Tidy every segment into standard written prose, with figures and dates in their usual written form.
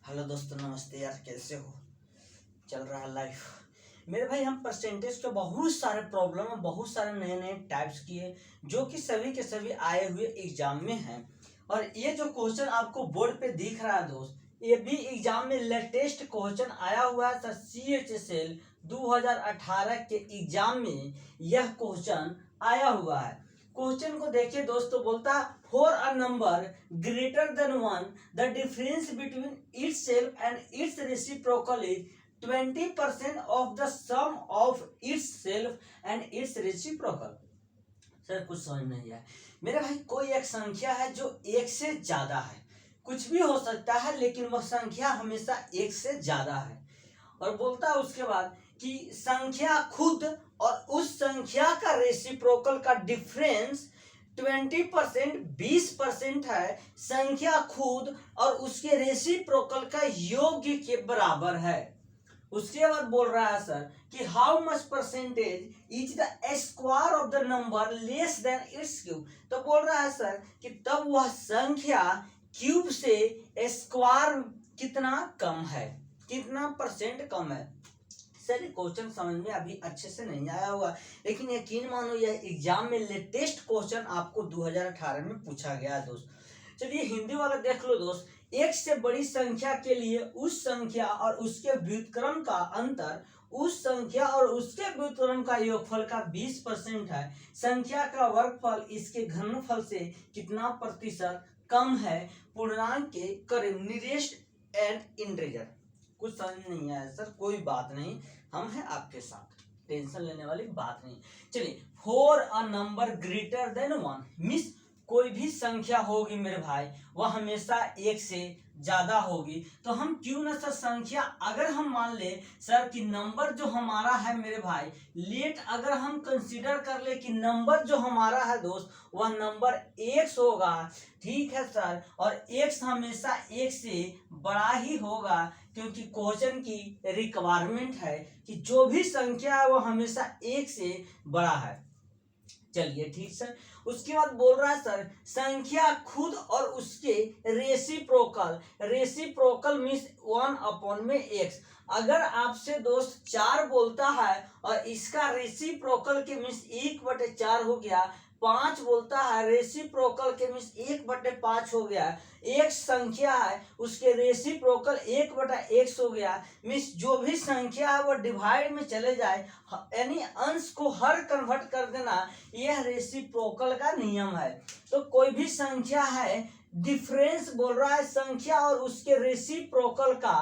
Hello दोस्तों, नमस्ते यार। कैसे हो? चल रहा है लाइफ मेरे भाई। हम परसेंटेज के बहुत सारे प्रॉब्लम और बहुत सारे नए नए टाइप्स किए जो कि सभी के सभी आए हुए एग्जाम में हैं। और ये जो क्वेश्चन आपको बोर्ड पे दिख रहा है दोस्त, ये भी एग्जाम में लेटेस्ट क्वेश्चन आया हुआ है सर। CHSL 2018 के एग्जाम में यह क्वेश्चन आया हुआ है। क्वेश्चन को देखिए दोस्तों, बोलता for a number greater than 1 the difference between itself and its reciprocal is 20% of the sum of itself and its reciprocal. Sir कुछ समझ नहीं आया मेरे भाई। कोई एक संख्या है जो एक से ज्यादा है, कुछ भी हो सकता है लेकिन वह संख्या हमेशा एक से ज्यादा है। और बोलता है उसके बाद कि संख्या खुद और उस संख्या का रेसिप्रोकल का डिफरेंस 20% 20% है। संख्या खुद और उसके रेसिप्रोकल का योग्य के बराबर है। उसके बाद बोल रहा है सर कि how much percentage is the square of the number less than it's cube. तो बोल रहा है सर कि तब वह संख्या क्यूब से स्क्वायर कितना कम है, कितना परसेंट कम है। सर ये क्वेश्चन समझ में अभी अच्छे से नहीं आया हुआ, लेकिन यकीन मानो यह एग्जाम में लेटेस्ट क्वेश्चन आपको 2018 में पूछा गया है दोस्त। चलिए हिंदी वाला देख लो दोस्त। एक से बड़ी संख्या के लिए उस संख्या और उसके व्युत्क्रम का अंतर उस संख्या और उसके व्युत्क्रम का योगफल का 20% है। संख्या का वर्गफल इसके घनफल से कितना प्रतिशत कम है। पूर्णांक के करीब नियरेस्ट एंड इंटीजर। कुछ समझ नहीं आया सर, कोई बात नहीं, हम हैं आपके साथ, टेंशन लेने वाली बात नहीं। चलिए for a number greater than 1 miss कोई भी संख्या होगी मेरे भाई वह हमेशा एक से ज्यादा होगी। तो हम क्यों ना सर संख्या, अगर हम मान ले सर कि नंबर जो हमारा है मेरे भाई, लेट अगर हम कंसीडर कर ले कि नंबर जो हमारा है दोस्त वह नंबर x होगा, ठीक है सर। और x हमेशा एक से बड़ा ही होगा, क्योंकि क्वेश्चन की रिक्वायरमेंट है कि जो भी संख्या है वो हमेशा एक से बड़ा है। चलिए ठीक सर। उसके बाद बोल रहा है सर संख्या खुद और उसके रेसिप्रोकल। Reciprocal means 1/x। अगर आपसे दोस्त 4 बोलता है और इसका रेसिप्रोकल के मीन्स 1/4 हो गया। 5 बोलता है रेसिप्रोकल के मीन्स 1/5 हो गया। एक संख्या है उसके रेसिप्रोकल 1/x हो गया। मीन्स जो भी संख्या है वो डिवाइड में चले जाए, यानी अंश को हर कन्वर्ट कर देना, यह रेसिप्रोकल का नियम है। तो कोई भी संख्या है, डिफरेंस बोल रहा है संख्या और उसके रेसिप्रोकल का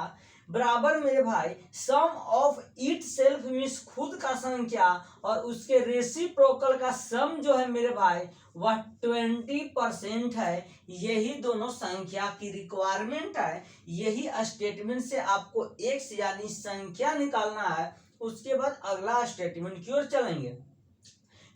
बराबर मेरे भाई सम ऑफ इट सेल्फ मीन्स खुद का संख्या और उसके रेसिप्रोकल का सम जो है मेरे भाई वह 20% है। यही दोनों संख्या की रिक्वायरमेंट है। यही स्टेटमेंट से आपको x यानी संख्या निकालना है। उसके बाद अगला स्टेटमेंट की ओर चलेंगे।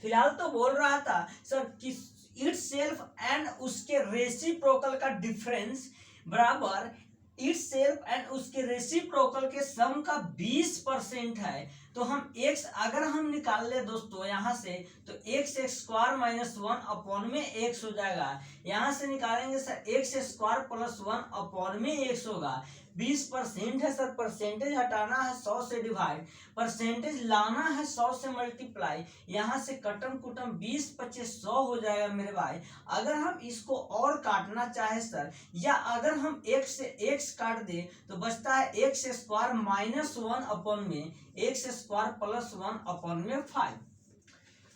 फिलहाल तो बोल रहा था सर कि इट्स सेल्फ एंड उसके रेसिप्रोकल का डिफरेंस बराबर इट्स सेल्फ एंड उसके रेसिप्रोकल के सम का 20% है। तो हम x अगर हम निकाल ले दोस्तों यहाँ से, तो x स्क्वायर माइनस 1/x हो जाएगा। यहाँ से निकालेंगे sir x square plus 1/x होगा। 20% है सर, परसेंटेज हटाना है 100 से डिवाइड, परसेंटेज लाना है 100 से मल्टीप्लाई। यहाँ से कटम कुटम 20 25 100 हो जाएगा मेरे भाई। अगर हम इसको और काटना चाहे सर, या अगर हम x से x काट दे तो बचता है x स्क्वायर माइनस 1/में x स्क्वायर प्लस 1/5।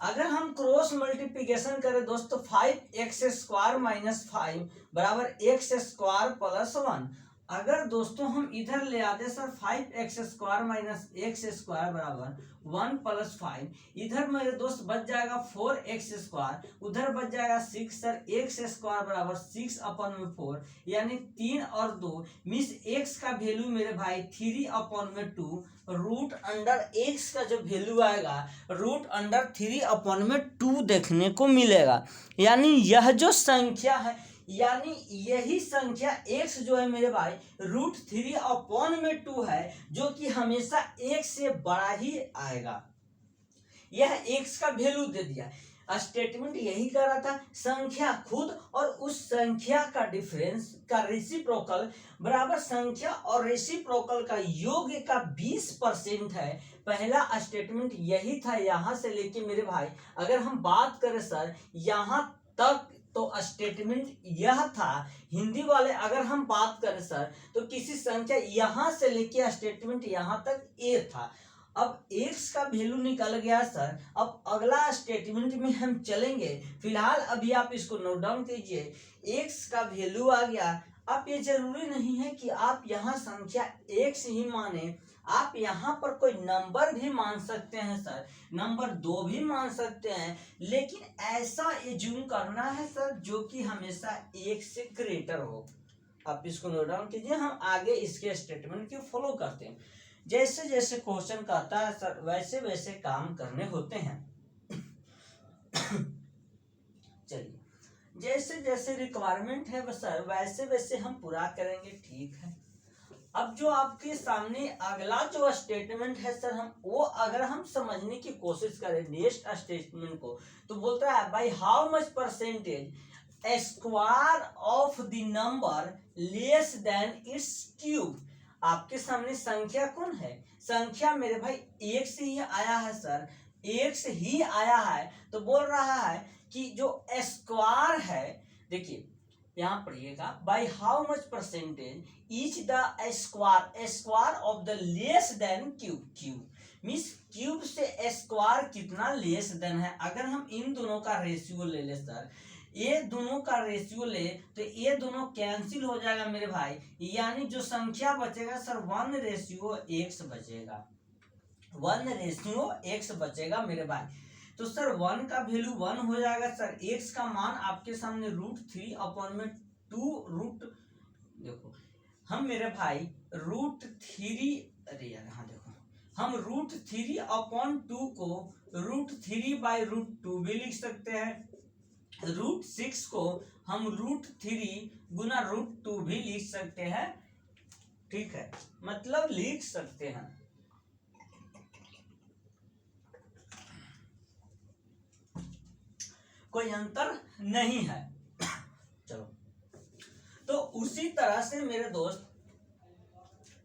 अगर हम क्रॉस मल्टीप्लिकेशन करें दोस्तों 5x स्क्वायर माइनस 5 बराबर x स्क्वायर प्लस 1। अगर दोस्तों हम इधर ले आते sir 5x square minus x square बराबर 1 प्लस 5, इधर मेरे दोस्त बच जाएगा 4x स्क्वायर, उधर बच जाएगा 6 सर। x स्क्वायर बराबर 6/4 यानी 3 और 2 मीन्स x का वैल्यू मेरे भाई 3/2। रूट अंडर x का जो वैल्यू आएगा रूट अंडर 3/2 देखने को मिलेगा। यानी यह जो संख्या है, यानी यही संख्या x जो है मेरे भाई √3/2 है, जो कि हमेशा एक से बड़ा ही आएगा। यह x का वैल्यू दे दिया। स्टेटमेंट यही कर रहा था संख्या खुद और उस संख्या का डिफरेंस का रेसिप्रोकल बराबर संख्या और रेसिप्रोकल का योग का 20% है। पहला स्टेटमेंट यही था यहां से लेके मेरे भाई, अगर हम बात करें सर यहां तक तो स्टेटमेंट यह था। हिंदी वाले अगर हम बात करें सर तो किसी संख्या यहां से लेके स्टेटमेंट यहां तक ए था। अब x का वैल्यू निकल गया सर, अब अगला स्टेटमेंट में हम चलेंगे। फिलहाल अभी आप इसको नोट डाउन कीजिए, x का वैल्यू आ गया। अब ये जरूरी नहीं है कि आप यहाँ संख्या x ही माने, आप यहाँ पर कोई नंबर भी मान सकते हैं सर, नंबर 2 भी मान सकते हैं, लेकिन ऐसा एज्यूम करना है सर जो कि हमेशा 1 से ग्रेटर हो। आप इसको नोट डाउन कीजिए, हम आगे इसके स्टेटमेंट को फॉलो करते हैं। जैसे जैसे क्वेश्चन कहता है सर वैसे वैसे काम करने होते हैं। चलिए, जैसे जैसे रिक्वायरमेंट है बस सर वैसे वैसे हम पूरा करेंगे, ठीक है। अब जो आपके सामने अगला जो स्टेटमेंट है सर, हम वो अगर हम समझने की कोशिश करें नेक्स्ट स्टेटमेंट को, तो बोलता है by how much percentage square of the number less than it's cube. आपके सामने संख्या कौन है, संख्या मेरे भाई एक से ही आया है सर, एक से ही आया है, तो बोल रहा है कि जो स्क्वायर है, देखिए यहाँ पढ़िएगा, by how much percentage etch the square of the less than cube. Cube means cube से स्क्वायर कितना लेस देन है। अगर हम इन दोनों का रेशियो ले ले सर, ये दोनों का रेशियो ले तो ये दोनों कैंसिल हो जाएगा मेरे भाई, यानी जो संख्या बचेगा सर 1:x बचेगा, 1:x बचेगा मेरे भाई। तो सर 1 का वैल्यू 1 हो जाएगा सर, x का मान आपके सामने √3/2 देखो हम मेरे भाई √3, अरे यार हाँ देखो, हम √3/2 को √3/√2 भी लिख सकते हैं, √6 को हम √3 गुना √2 भी लिख सकते हैं, ठीक है, मतलब लिख सकते हैं। कोई अंतर नहीं है। चलो, तो उसी तरह से मेरे दोस्त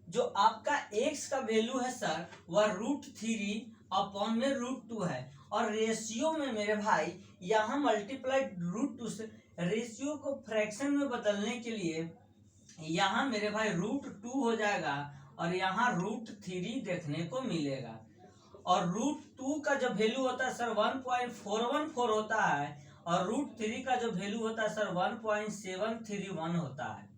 जो आपका x का वैल्यू है सर वह √3/√2 है, और रेशियो में मेरे भाई यहाँ मल्टीप्लाइड √2 से, रेशियो को फ्रैक्शन में बदलने के लिए यहाँ मेरे भाई √2 हो जाएगा और यहाँ √3 देखने को मिलेगा, और √2 का जो वैल्यू होता है सर 1.414 होता है, और √3 का जो वैल्यू होता है सर 1.731 होता है।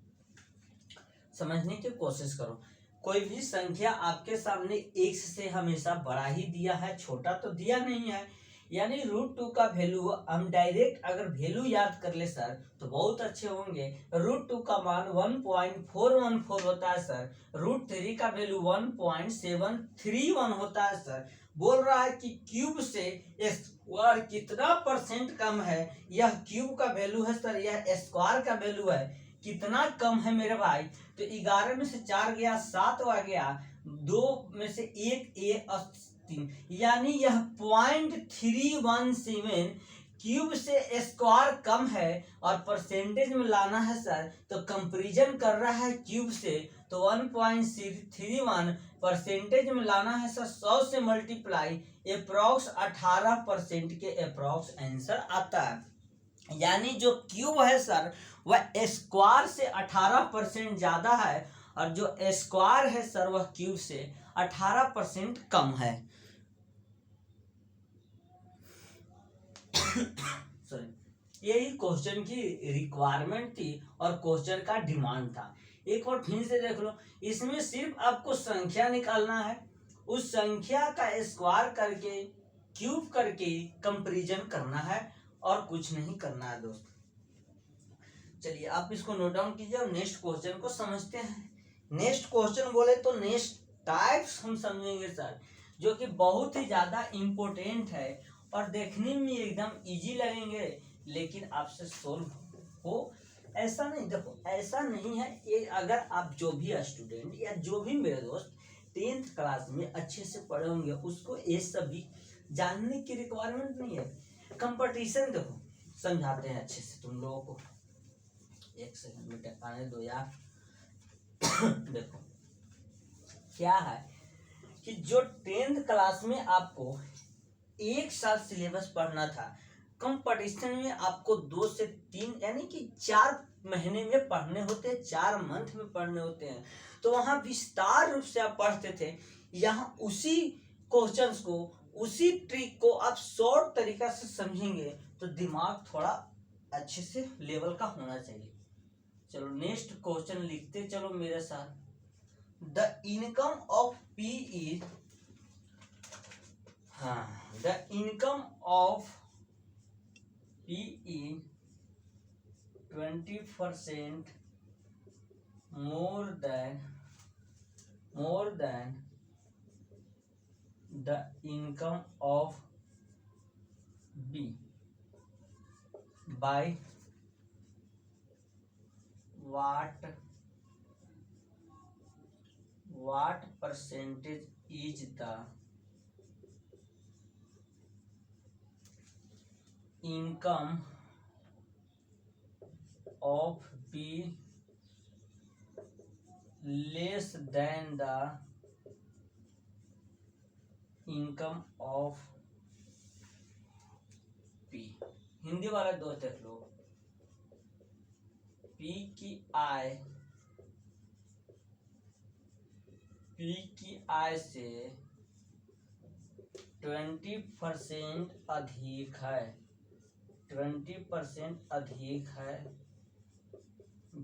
समझने की कोशिश करो, कोई भी संख्या आपके सामने x से हमेशा बड़ा ही दिया है, छोटा तो दिया नहीं है, यानी √2 का वैल्यू हम डायरेक्ट अगर वैल्यू याद कर ले सर तो बहुत अच्छे होंगे। √2 का मान 1.414 होता है सर, √3 का वैल्यू 1.731 होता है सर। बोल रहा है कि क्यूब से स्क्वायर कितना परसेंट कम है, यह क्यूब का वैल्यू है सर, यह स्क्वायर का वैल्यू है, कितना कम है मेरे भाई। तो 11 में से 4 गया, 7 आ गया, 2 में से 1 3, यानी यह 0.317 क्यूब से स्क्वायर कम है, और परसेंटेज में लाना है सर तो कंपैरिजन कर रहा है क्यूब से, तो 1.31 परसेंटेज में लाना है सर 100 से मल्टीप्लाई, अप्रॉक्स 18% के अप्रॉक्स आंसर आता है। यानी जो क्यूब है सर वह स्क्वायर से 18% ज्यादा है, और जो स्क्वायर है सर वह क्यूब से 18% कम है। सॉरी, यही क्वेश्चन की रिक्वायरमेंट थी और क्वेश्चन का डिमांड था। एक बार फिर से देख लो, इसमें सिर्फ आपको संख्या निकालना है, उस संख्या का स्क्वायर करके क्यूब करके कंपैरिजन करना है, और कुछ नहीं करना है दोस्त। चलिए आप इसको नोट डाउन कीजिए और नेक्स्ट क्वेश्चन को समझते हैं। नेक्स्ट क्वेश्चन बोले तो नेक्स्ट टाइप्स हम समझेंगे सर, जो कि बहुत ही ज्यादा इम्पोर्टेंट है और देखने में एकदम इजी लगेंगे, लेकिन आपसे सोल्व हो ऐसा नहीं। देखो ऐसा नहीं है, ये अगर आप जो भी स्टूडेंट या जो भी मेरे दोस्त 10th क्लास में अच्छे से पढ़े होंगे उसको ये सभी जानने की रिक्वायरमेंट नहीं है। कंपटीशन देखो समझाते हैं अच्छे से तुम लोगों को। एक सेकंड में आने दो यार। देखो क्या है कि जो 10th क्लास में आपको एक साल सिलेबस पढ़ना था, कंपटीशन में आपको 2 से 3 यानी कि 4 महीने में पढ़ने होते हैं, 4 मंथ में पढ़ने होते हैं। तो वहाँ विस्तार रूप से आप पढ़ते थे। यहाँ उसी क्वेश्चंस को, उसी ट्रिक को आप शॉर्ट तरीका से समझेंगे तो दिमाग थोड़ा अच्छे से लेवल का होना चाहिए। चलो नेक्स्ट क्वेश्चन लिखते चलो मेरे साथ। The income of P is, the income of P is 20% more than the income of B by what percentage is the income of B less than the income of P। Hindi वाले दोस्त देख लो। P की आय से 20% अधिक है, 20% अधिक है।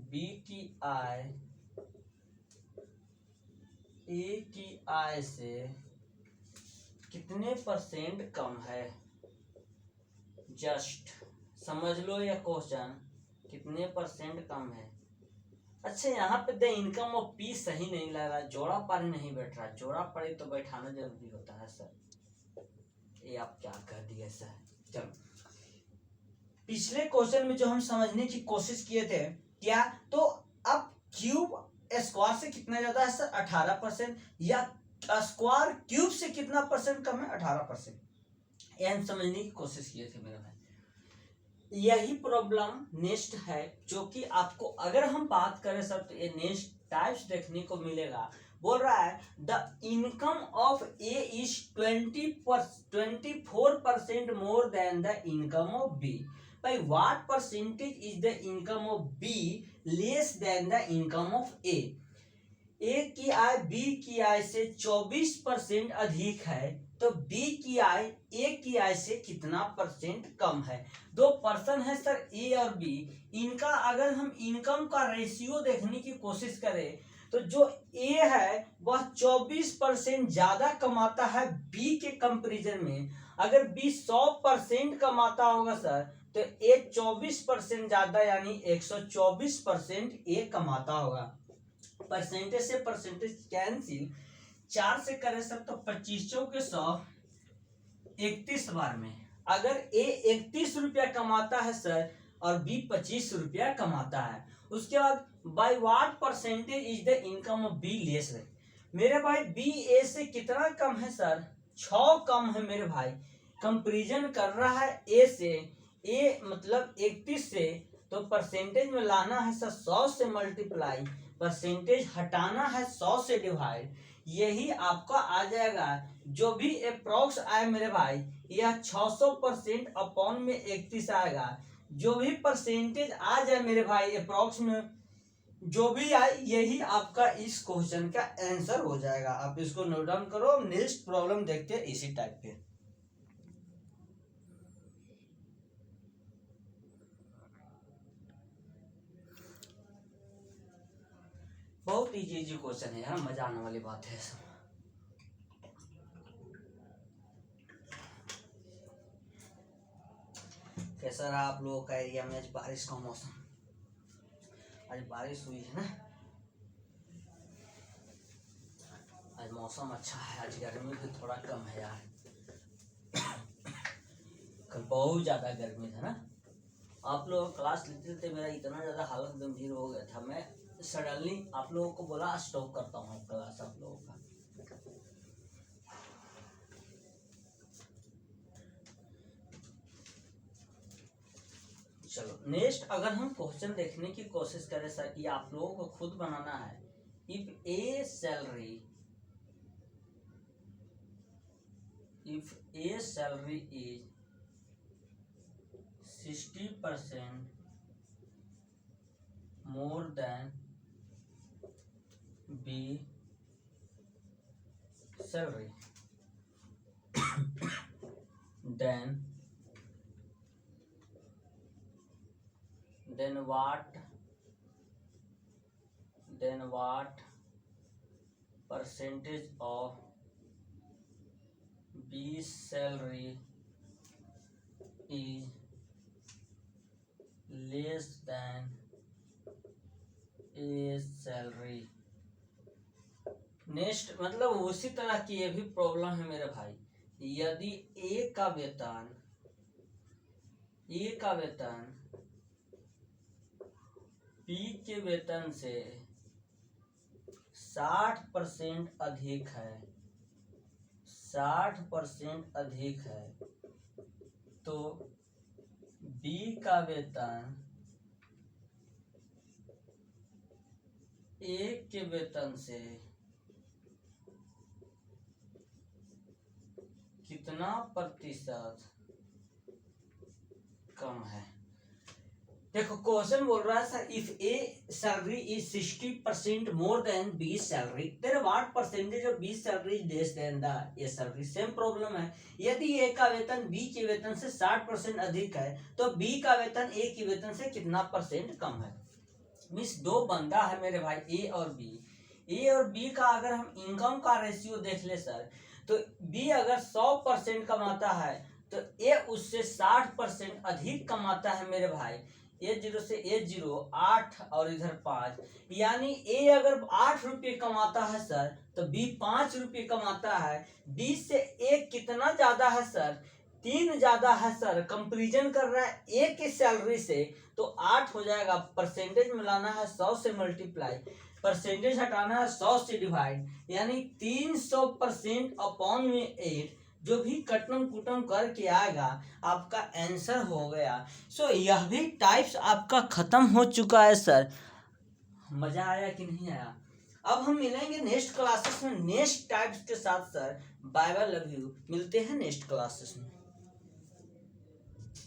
B की आय A की आय से कितने परसेंट कम है? जस्ट समझ लो यह क्वेश्चन कितने परसेंट कम है। अच्छा यहाँ पे द इनकम ऑफ पी सही नहीं लग रहा, जोड़ा पारी नहीं बैठ रहा। जोड़ा पारी तो बैठाना जरूरी होता है सर, ये आप क्या कर दिए सर। चलो पिछले क्वेश्चन में जो हम समझने की कोशिश किए थे क्या, तो अब क्यूब स्क्वायर से कितना ज्यादा है सर? 18%। या स्क्वायर क्यूब से कितना परसेंट कम है? 18%। यह हम समझने की कोशिश किए थे मेरे भाई। यही प्रॉब्लम नेक्स्ट है जो कि आपको अगर हम बात करें सर तो ये नेक्स्ट टाइप्स देखने को मिलेगा। बोल रहा है the income of A is 24% more than the income of B. भाई what percentage is the income of B less than the income of A. A की आय बी की आय से 24% अधिक है, तो बी की आय ए की आय से कितना परसेंट कम है? दो पर्सन है सर ए और बी, इनका अगर हम इनकम का रेशियो देखने की कोशिश करें तो जो ए है वह 24% ज्यादा कमाता है बी के कंपैरिजन में। अगर बी 100% कमाता होगा सर तो ए 24% ज्यादा यानी 124% ए कमाता होगा। परसेंटेज से परसेंटेज कैंसिल, 4 से करें सर तो 25 के 100 31 बार में। अगर ए 31 रुपया कमाता है सर और बी 25 रुपया कमाता है, उसके बाद by what percentage is the income of B less है। मेरे भाई बी ए से कितना कम है सर? 6 कम है मेरे भाई। कंपैरिजन कर रहा है ए से, ए मतलब 31 से, तो परसेंटेज में लाना है सर 100 से मल्टीप्लाई, परसेंटेज हटाना है 100 से डिवाइड। यही आपका आ जाएगा जो भी अप्रोक्स आए मेरे भाई, यह 600% अपॉन में 31 आएगा। जो भी परसेंटेज आ जाए मेरे भाई अप्रोक्स में जो भी आए, यही आपका इस क्वेश्चन का आंसर हो जाएगा। आप इसको नोट डाउन करो। नेक्स्ट प्रॉब्लम देखते हैं इसी टाइप के। बहुत इजी क्वेश्चन है यार, मजा आने वाली बात है सब। कैसा रहा आप लोगों का एरिया में आज बारिश का मौसम? आज बारिश हुई है ना, आज मौसम अच्छा है, आज गर्मी भी थोड़ा कम है यार। कल बहुत ज्यादा गर्मी था ना। आप लोग क्लास लेते थे, मेरा इतना ज्यादा हालत गंभीर हो गया था, मैं सडनली आप लोगों को बोला स्टॉप करता हूँ क्लास आप लोगों का। चलो नेक्स्ट अगर हम क्वेश्चन देखने की कोशिश करें सर, ये आप लोगों को खुद बनाना है। If A salary is 60% more than B salary, then what percentage of B salary is less than A salary। Next मतलब उसी तरह की ये भी प्रॉब्लम है मेरे भाई। यदि ए का वेतन बी के वेतन से 60% अधिक है, 60% अधिक है, तो बी का वेतन ए के वेतन से कितना प्रतिशत कम है। देखो क्वेश्चन बोल रहा है sir, if A salary is 60% more than B salary, then what percentage of B salary is less than the A salary. Same problem है। यदि ए का वेतन बी के वेतन से 60% अधिक है, तो बी का वेतन ए के वेतन से कितना परसेंट कम है। मीन्स दो बंदा है मेरे भाई, ए और बी का अगर हम इनकम का रेशियो देख ले सर, तो बी अगर 100% कमाता है तो ए उससे 60% अधिक कमाता है मेरे भाई। A0 से A0 8 और इधर 5, यानी ए अगर 8 रुपये कमाता है सर, तो बी 5 रुपये कमाता है। बी से ए कितना ज्यादा है सर, 3 ज्यादा है सर। कंपैरिजन कर रहा है ए की सैलरी से, तो 8 हो जाएगा। परसेंटेज मिलाना है 100 से मल्टीप्लाई, परसेंटेज हटाना है 100 से डिवाइड, यानी 300% अपॉन में 8, जो भी कटम कुटम करके आएगा आपका आंसर हो गया। सो यह भी टाइप्स आपका खत्म हो चुका है सर। मजा आया कि नहीं आया। अब हम मिलेंगे नेक्स्ट क्लासेस में नेक्स्ट टाइप्स के साथ sir. Bye bye, love you. मिलते हैं नेक्स्ट क्लासेस में।